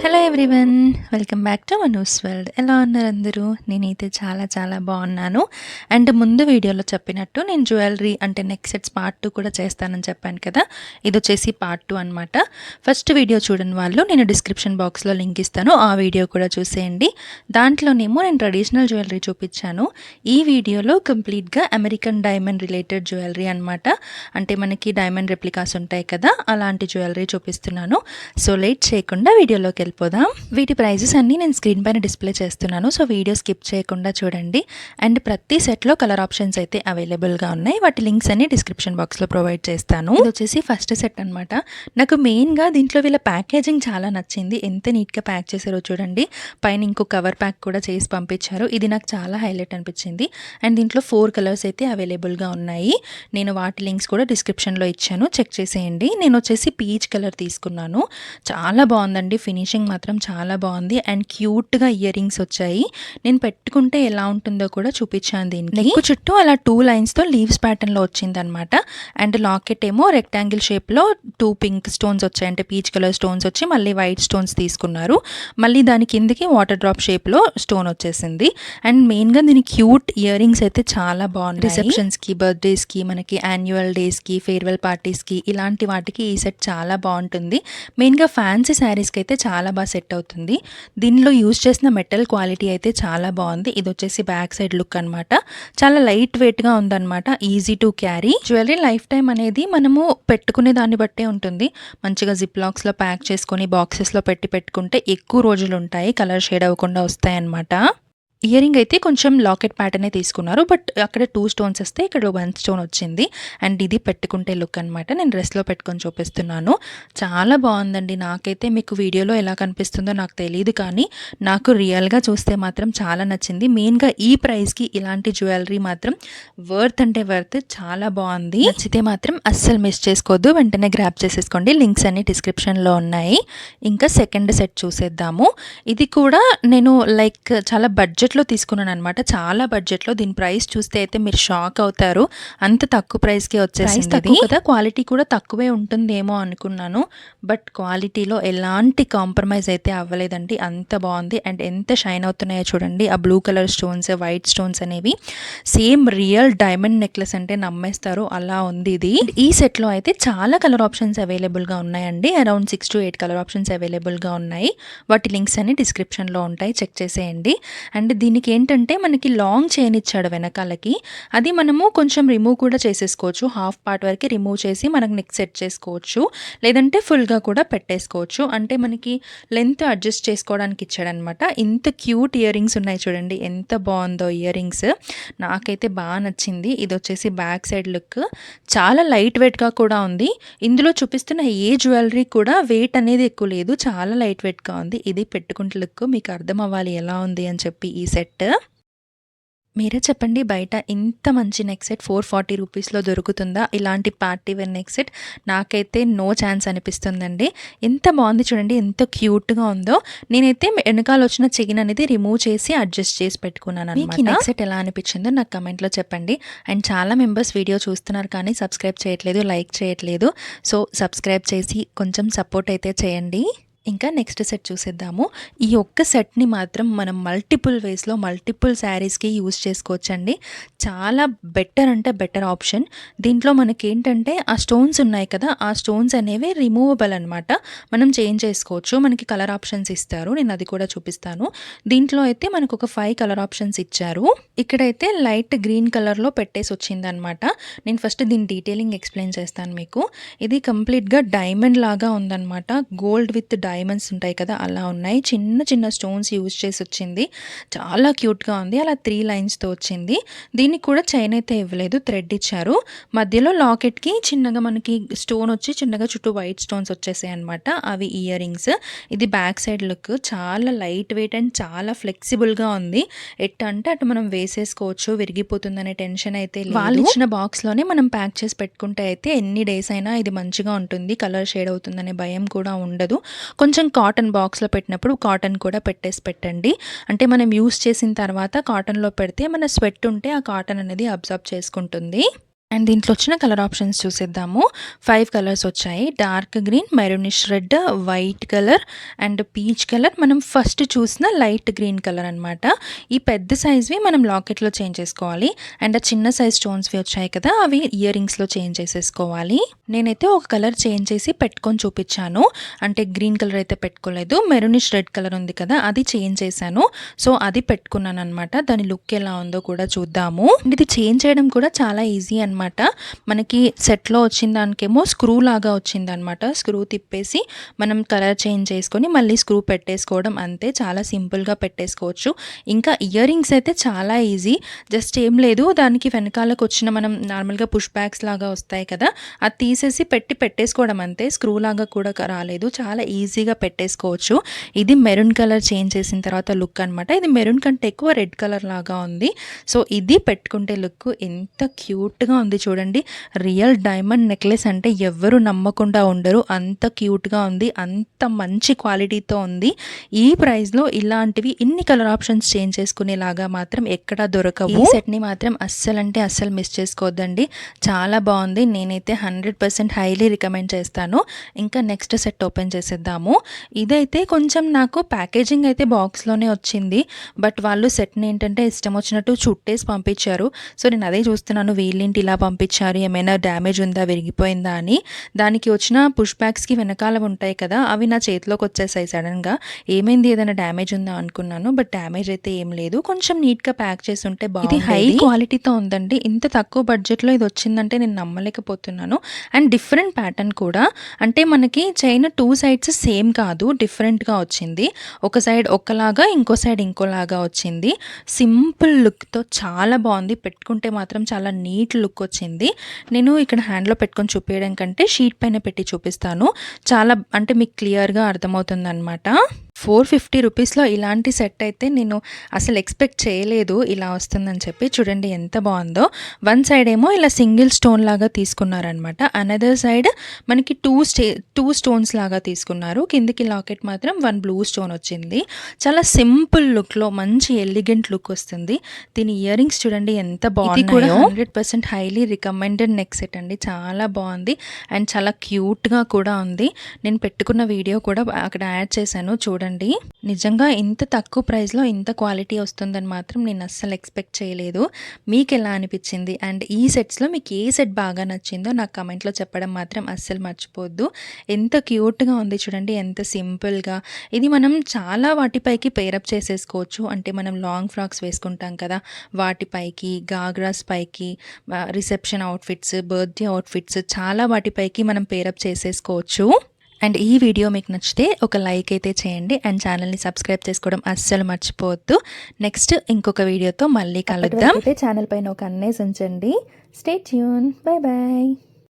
Hello everyone, welcome back to మనూస్ world. ఎలా ఉన్నారు అందరూ? నేనైతే చాలా చాలా బాగున్నాను. అండ్ ముందు వీడియోలో చెప్పినట్టు నేను జ్యువెలరీ అంటే నెక్ సెట్స్ పార్ట్ 2 కూడా చేస్తానని చెప్పాను కదా. ఇది వచ్చేసి పార్ట్ 2 అనమాట. ఫస్ట్ వీడియో చూడని వాళ్ళు నేను డిస్క్రిప్షన్ బాక్స్లో లింక్ ఇస్తాను, ఆ వీడియో కూడా చూసేయండి. దాంట్లోనేమో నేను ట్రెడిషనల్ జ్యువెలరీ చూపించాను. ఈ వీడియోలో కంప్లీట్గా అమెరికన్ డైమండ్ రిలేటెడ్ జ్యువెలరీ అనమాట. అంటే మనకి డైమండ్ రెప్లికాస్ ఉంటాయి కదా, అలాంటి జ్యువెలరీ చూపిస్తున్నాను. సో లేట్ చేయకుండా వీడియోలోకి వెళ్ళిపోదాం. వీటి ప్రైజెస్ అన్నీ నేను స్క్రీన్ పైన డిస్ప్లే చేస్తున్నాను, సో వీడియో స్కిప్ చేయకుండా చూడండి. అండ్ ప్రతి సెట్లో కలర్ ఆప్షన్స్ అయితే అవైలబుల్గా ఉన్నాయి. వాటి లింక్స్ అన్ని డిస్క్రిప్షన్ బాక్స్లో ప్రొవైడ్ చేస్తాను. ఇది వచ్చేసి ఫస్ట్ సెట్ అనమాట. నాకు మెయిన్గా దీంట్లో వీళ్ళ ప్యాకేజింగ్ చాలా నచ్చింది. ఎంత నీట్గా ప్యాక్ చేశారో చూడండి. పైన ఇంకో కవర్ ప్యాక్ కూడా చేసి పంపించారు. ఇది నాకు చాలా హైలైట్ అనిపించింది. అండ్ దీంట్లో 4 కలర్స్ అయితే అవైలబుల్గా ఉన్నాయి. నేను వాటి లింక్స్ కూడా డిస్క్రిప్షన్లో ఇచ్చాను, చెక్ చేసేయండి. నేను వచ్చేసి పీచ్ కలర్ తీసుకున్నాను. చాలా బాగుందండి, ఫినిషింగ్ మాత్రం చాలా బాగుంది. అండ్ క్యూట్గా ఇయర్ రింగ్స్ వచ్చాయి. నేను పెట్టుకుంటే ఎలా ఉంటుందో కూడా చూపించాను. దీనికి నెక్ చుట్టూ అలా 2 లైన్స్తో లీవ్స్ ప్యాటర్న్లో వచ్చిందనమాట. అండ్ లాకెట్ ఏమో రెక్టాంగిల్ షేప్లో 2 పింక్ స్టోన్స్ వచ్చాయి, అంటే పీచ్ కలర్ స్టోన్స్ వచ్చి మళ్ళీ వైట్ స్టోన్స్ తీసుకున్నారు. మళ్ళీ దాని కిందకి వాటర్ డ్రాప్ షేప్లో స్టోన్ వచ్చేసింది. అండ్ మెయిన్గా దీని క్యూట్ ఇయర్ రింగ్స్ అయితే చాలా బాగున్నాయి. రిసెప్షన్స్కి, బర్త్డేస్కి, మనకి యాన్యువల్ డేస్కి, ఫేర్వెల్ పార్టీస్కి, ఇలాంటి వాటికి ఈ సెట్ చాలా బాగుంటుంది. మెయిన్గా ఫ్యాన్సీ శారీస్కి అయితే చాలా బాగా సెట్ అవుతుంది. దీనిలో యూజ్ చేసిన మెటల్ క్వాలిటీ అయితే చాలా బాగుంది. ఇది వచ్చేసి బ్యాక్ సైడ్ లుక్ అనమాట. చాలా లైట్ వెయిట్గా ఉందన్నమాట, easy to carry. Jewellery life time అనేది మనము పెట్టుకునే దాన్ని బట్టే ఉంటుంది. మంచిగా జిప్ లాక్స్లో ప్యాక్ చేసుకొని బాక్సెస్లో పెట్టుకుంటే ఎక్కువ రోజులు ఉంటాయి, కలర్ షేడ్ అవ్వకుండా వస్తాయి అన్నమాట. ఇయర్ రింగ్ అయితే కొంచెం లాకెట్ ప్యాటర్నే తీసుకున్నారు, బట్ అక్కడ 2 స్టోన్స్ వస్తే ఇక్కడ 1 స్టోన్ వచ్చింది. అండ్ ఇది పెట్టుకుంటే లుక్ అనమాట. నేను డ్రెస్లో పెట్టుకొని చూపిస్తున్నాను. చాలా బాగుందండి. నాకైతే మీకు వీడియోలో ఎలా కనిపిస్తుందో నాకు తెలియదు, కానీ నాకు రియల్గా చూస్తే మాత్రం చాలా నచ్చింది. మెయిన్గా ఈ ప్రైస్కి ఇలాంటి జ్యువెలరీ మాత్రం వర్త్ అంటే వర్త్, చాలా బాగుంది. నచ్చితే మాత్రం అస్సలు మిస్ చేసుకోవద్దు, వెంటనే గ్రాప్ చేసేసుకోండి. లింక్స్ అన్ని డిస్క్రిప్షన్లో ఉన్నాయి. ఇంకా సెకండ్ సెట్ చూసేద్దాము. ఇది కూడా నేను చాలా బడ్జెట్లో తీసుకున్నాను అనమాట. చాలా బడ్జెట్లో. దీని ప్రైస్ చూస్తే అయితే మీరు షాక్ అవుతారు, అంత తక్కువ ప్రైస్కి వచ్చేసింది కదా. క్వాలిటీ కూడా తక్కువే ఉంటుందేమో అనుకున్నాను, బట్ క్వాలిటీలో ఎలాంటి కాంప్రమైజ్ అయితే అవ్వలేదండి. అంత బాగుంది. అండ్ ఎంత షైన్ అవుతున్నాయో చూడండి. ఆ blue colour stones, white stones అనేవి సేమ్ రియల్ డైమండ్ నెక్లెస్ అంటే నమ్మేస్తారు, అలా ఉంది ఇది. ఈ సెట్లో అయితే చాలా కలర్ ఆప్షన్స్ అవైలబుల్గా ఉన్నాయండి. అరౌండ్ 6 to 8 కలర్ ఆప్షన్స్ అవైలబుల్గా ఉన్నాయి. వాటి లింక్స్ అన్ని డిస్క్రిప్షన్లో ఉంటాయి, చెక్ చేసేయండి. అండ్ దీనికి ఏంటంటే మనకి లాంగ్ చైన్ ఇచ్చాడు వెనకాలకి. అది మనము కొంచెం రిమూవ్ కూడా చేసేసుకోవచ్చు. హాఫ్ పార్ట్ వరకు రిమూవ్ చేసి మనకు నెక్ సెట్ చేసుకోవచ్చు, లేదంటే ఫుల్గా కూడా పెట్టేసుకోవచ్చు. అంటే మనకి లెంత్ అడ్జస్ట్ చేసుకోవడానికి ఇచ్చాడనమాట. ఇంత క్యూట్ ఇయర్ రింగ్స్ ఉన్నాయి చూడండి, ఎంత బాగుందో ఇయర్ రింగ్స్. నాకైతే బాగా నచ్చింది. ఇది వచ్చేసి బ్యాక్ సైడ్ లుక్. చాలా లైట్ వెయిట్గా కూడా ఉంది. ఇందులో చూపిస్తున్న ఏ జ్యువెలరీ కూడా వెయిట్ అనేది ఎక్కువ లేదు, చాలా లైట్ వెయిట్గా ఉంది. ఇది పెట్టుకుంటే లుక్ మీకు అర్థం అవ్వాలి ఎలా ఉంది అని చెప్పి ఈ సెట్. మీరే చెప్పండి, బయట ఇంత మంచి నెక్ సెట్ 440 రూపీస్లో దొరుకుతుందా? ఇలాంటి పార్టీ వేర్ నెక్ సెట్ నాకైతే నో ఛాన్స్ అనిపిస్తుందండి. ఎంత బాగుంది చూడండి, ఎంత క్యూట్గా ఉందో. నేనైతే వెనకాల వచ్చిన చైన్ అనేది రిమూవ్ చేసి అడ్జస్ట్ చేసి పెట్టుకున్నాను అనమాట. ఈ నెక్ సెట్ ఎలా అనిపించిందో నాకు కమెంట్లో చెప్పండి. అండ్ చాలా మెంబర్స్ వీడియో చూస్తున్నారు కానీ సబ్స్క్రైబ్ చేయట్లేదు, లైక్ చేయట్లేదు. సో సబ్స్క్రైబ్ చేసి కొంచెం సపోర్ట్ అయితే చేయండి. ఇంకా నెక్స్ట్ సెట్ చూసేద్దాము. ఈ ఒక్క సెట్ని మాత్రం మనం మల్టిపుల్ వేస్లో మల్టిపుల్ శారీస్కి యూజ్ చేసుకోవచ్చండి. చాలా బెటర్ అంటే బెటర్ ఆప్షన్. దీంట్లో మనకి ఏంటంటే ఆ స్టోన్స్ ఉన్నాయి కదా, ఆ స్టోన్స్ అనేవి రిమూవబుల్ అనమాట. మనం చేంజ్ చేసుకోవచ్చు. మనకి కలర్ ఆప్షన్స్ ఇస్తారు, నేను అది కూడా చూపిస్తాను. దీంట్లో అయితే మనకు ఒక 5 కలర్ ఆప్షన్స్ ఇచ్చారు. ఇక్కడైతే లైట్ గ్రీన్ కలర్లో పెట్టేసి వచ్చిందనమాట. నేను ఫస్ట్ దీని డీటెయిలింగ్ ఎక్స్ప్లెయిన్ చేస్తాను మీకు. ఇది కంప్లీట్గా డైమండ్ లాగా ఉందన్నమాట. గోల్డ్ విత్ డైమండ్స్ ఉంటాయి కదా, అలా ఉన్నాయి. చిన్న చిన్న స్టోన్స్ యూజ్ చేసి వచ్చింది. చాలా క్యూట్గా ఉంది. అలా 3 లైన్స్తో వచ్చింది. దీనికి కూడా చైన్ అయితే ఇవ్వలేదు, థ్రెడ్ ఇచ్చారు. మధ్యలో లాకెట్కి చిన్నగా మనకి స్టోన్ వచ్చి చిన్నగా చుట్టూ వైట్ స్టోన్స్ వచ్చేసాయి అనమాట. అవి ఇయర్ రింగ్స్. ఇది బ్యాక్ సైడ్ లుక్. చాలా లైట్ వెయిట్ అండ్ చాలా ఫ్లెక్సిబుల్గా ఉంది. ఎట్ అంటే అటు మనం వేసేసుకోవచ్చు, విరిగిపోతుందనే టెన్షన్ అయితే లేదు. వాళ్ళు ఇచ్చిన బాక్స్లోనే మనం ప్యాక్ చేసి పెట్టుకుంటే అయితే ఎన్ని డేస్ అయినా ఇది మంచిగా ఉంటుంది, కలర్ షేడ్ అవుతుందనే భయం కూడా ఉండదు. కొంచెం కాటన్ బాక్స్లో పెట్టినప్పుడు కాటన్ కూడా పెట్టండి. అంటే మనం యూస్ చేసిన తర్వాత కాటన్లో పెడితే మన స్వెట్ ఉంటే ఆ కాటన్ అనేది అబ్జర్బ్ చేసుకుంటుంది. అండ్ దీంట్లో వచ్చిన కలర్ ఆప్షన్స్ చూసేద్దాము. 5 కలర్స్ వచ్చాయి. Dark green, maroonish red, white colour and peach colour. మనం ఫస్ట్ చూసిన లైట్ గ్రీన్ కలర్ అనమాట. ఈ పెద్ద సైజ్వి మనం లాకెట్లో చేంజ్ చేసుకోవాలి. అండ్ ఆ చిన్న సైజ్ స్టోన్స్వి వచ్చాయి కదా, అవి ఇయర్ రింగ్స్లో చేంజ్ చేసేసుకోవాలి. నేనైతే ఒక కలర్ చేంజ్ చేసి పెట్టుకొని చూపించాను. అంటే గ్రీన్ కలర్ అయితే పెట్టుకోలేదు. మెరూనిష్ రెడ్ కలర్ ఉంది కదా, అది చేంజ్ చేశాను. సో అది పెట్టుకున్నాను అనమాట. దాని లుక్ ఎలా ఉందో కూడా చూద్దాము. ఇది చేంజ్ చేయడం కూడా చాలా ఈజీ అనమాట. మనకి సెట్లో వచ్చిన దానికేమో స్క్రూ లాగా వచ్చిందనమాట. స్క్రూ తిప్పేసి మనం కలర్ చేంజ్ చేసుకొని మళ్ళీ స్క్రూ పెట్టేసుకోవడం, అంతే. చాలా సింపుల్గా పెట్టేసుకోవచ్చు. ఇంకా ఇయర్ రింగ్స్ అయితే చాలా ఈజీ. జస్ట్ ఏం లేదు, దానికి వెనకాలకు వచ్చిన మనం నార్మల్గా పుష్ బ్యాగ్స్ లాగా వస్తాయి కదా, అది తీసేసి పెట్టేసుకోవడం అంతే. స్క్రూ లాగా కూడా రాలేదు, చాలా ఈజీగా పెట్టేసుకోవచ్చు. ఇది మెరూన్ కలర్ చేంజ్ చేసిన తర్వాత లుక్ అనమాట. ఇది మెరూన్ కంటే ఎక్కువ రెడ్ కలర్ లాగా ఉంది. సో ఇది పెట్టుకుంటే లుక్ ఎంత క్యూట్గా ఉంది చూడండి. రియల్ డైమండ్ నెక్లెస్ అంటే ఎవరు నమ్మకుండా ఉండరు, అంత క్యూట్గా ఉంది, అంత మంచి క్వాలిటీతో ఉంది. ఈ ప్రైస్లో ఇలాంటివి ఇన్ని కలర్ ఆప్షన్స్ చేంజ్ చేసుకునేలాగా మాత్రం ఎక్కడా దొరకవు. ఈ సెట్ని మాత్రం అస్సలు మిస్ చేసుకోవద్దండి. చాలా బాగుంది. నేనైతే 100% హైలీ రికమెండ్ చేస్తాను. ఇంకా నెక్స్ట్ సెట్ ఓపెన్ చేసేద్దాము. ఇదైతే కొంచెం నాకు ప్యాకేజింగ్ అయితే బాక్స్లోనే వచ్చింది. బట్ వాళ్ళు సెట్ని ఏంటంటే ఇష్టం వచ్చినట్టు చుట్టేసి పంపించారు. సో నేను అదే చూస్తున్నాను, వీళ్ళేంటి ఇలా పంపించారు, ఏమైనా డ్యామేజ్ ఉందా, విరిగిపోయిందా అని. దానికి వచ్చిన పుష్ బ్యాగ్స్కి వెనకాల ఉంటాయి కదా, అవి నా చేతిలోకి వచ్చేసాయి సడన్గా. ఏమైంది, ఏదైనా డ్యామేజ్ ఉందా అనుకున్నాను. బట్ డ్యామేజ్ అయితే ఏం లేదు. కొంచెం నీట్గా ప్యాక్ చేసి ఉంటే బాగుంది. ఇది హై క్వాలిటీతో ఉందండి. ఇంత తక్కువ బడ్జెట్లో ఇది వచ్చిందంటే నేను నమ్మలేకపోతున్నాను. అండ్ డిఫరెంట్ ప్యాటర్న్ కూడా. అంటే మనకి చైన్ 2 సైడ్స్ సేమ్ కాదు, డిఫరెంట్గా వచ్చింది. ఒక సైడ్ ఒకలాగా, ఇంకో సైడ్ ఇంకోలాగా వచ్చింది. సింపుల్ లుక్తో చాలా బాగుంది. పెట్టుకుంటే మాత్రం చాలా నీట్ లుక్ వచ్చింది. నేను ఇక్కడ హ్యాండ్లో పెట్టుకొని చూపించడం కంటే షీట్ పైన పెట్టి చూపిస్తాను. చాలా అంటే మీకు క్లియర్గా అర్థమవుతుంది అనమాట. 450 రూపీస్లో ఇలాంటి సెట్ అయితే నేను అసలు ఎక్స్పెక్ట్ చేయలేదు ఇలా వస్తుందని చెప్పి. చూడండి ఎంత బాగుందో. వన్ సైడ్ ఏమో ఇలా సింగిల్ స్టోన్ లాగా తీసుకున్నారనమాట. అనదర్ సైడ్ మనకి టూ స్టోన్స్ లాగా తీసుకున్నారు. కిందికి లాకెట్ మాత్రం 1 బ్లూ స్టోన్ వచ్చింది. చాలా సింపుల్ లుక్లో మంచి ఎలిగెంట్ లుక్ వస్తుంది. దీని ఇయర్ రింగ్స్ చూడండి ఎంత బాగున్నాయో. 100% హైలీ రికమెండెడ్ నెక్ సెట్ అండి. చాలా బాగుంది అండ్ చాలా క్యూట్గా కూడా ఉంది. నేను పెట్టుకున్న వీడియో కూడా అక్కడ యాడ్ చేశాను, చూడండి. నిజంగా ఇంత తక్కువ ప్రైస్లో ఇంత క్వాలిటీ వస్తుందని మాత్రం నేను అస్సలు ఎక్స్పెక్ట్ చేయలేదు. మీకు ఎలా అనిపించింది? అండ్ ఈ సెట్స్లో మీకు ఏ సెట్ బాగా నచ్చిందో నాకు కమెంట్లో చెప్పడం మాత్రం అస్సలు మర్చిపోవద్దు. ఎంత క్యూట్గా ఉంది చూడండి, ఎంత సింపుల్గా. ఇది మనం చాలా వాటిపైకి పేరప్ చేసేసుకోవచ్చు. అంటే మనం లాంగ్ ఫ్రాక్స్ వేసుకుంటాం కదా, వాటిపైకి, గాగ్రాస్ పైకి, రిసెప్షన్ అవుట్ఫిట్స్, బర్త్డే అవుట్ఫిట్స్, చాలా వాటిపైకి మనం పేరప్ చేసేసుకోవచ్చు. అండ్ ఈ వీడియో మీకు నచ్చితే ఒక లైక్ అయితే చేయండి. అండ్ ఛానల్ని సబ్స్క్రైబ్ చేసుకోవడం అస్సలు మర్చిపోవద్దు. నెక్స్ట్ ఇంకొక వీడియోతో మళ్ళీ కలుద్దాం. ఛానల్ పైన ఒక అన్నేసి ఉంచండి. Stay tune. Bye bye.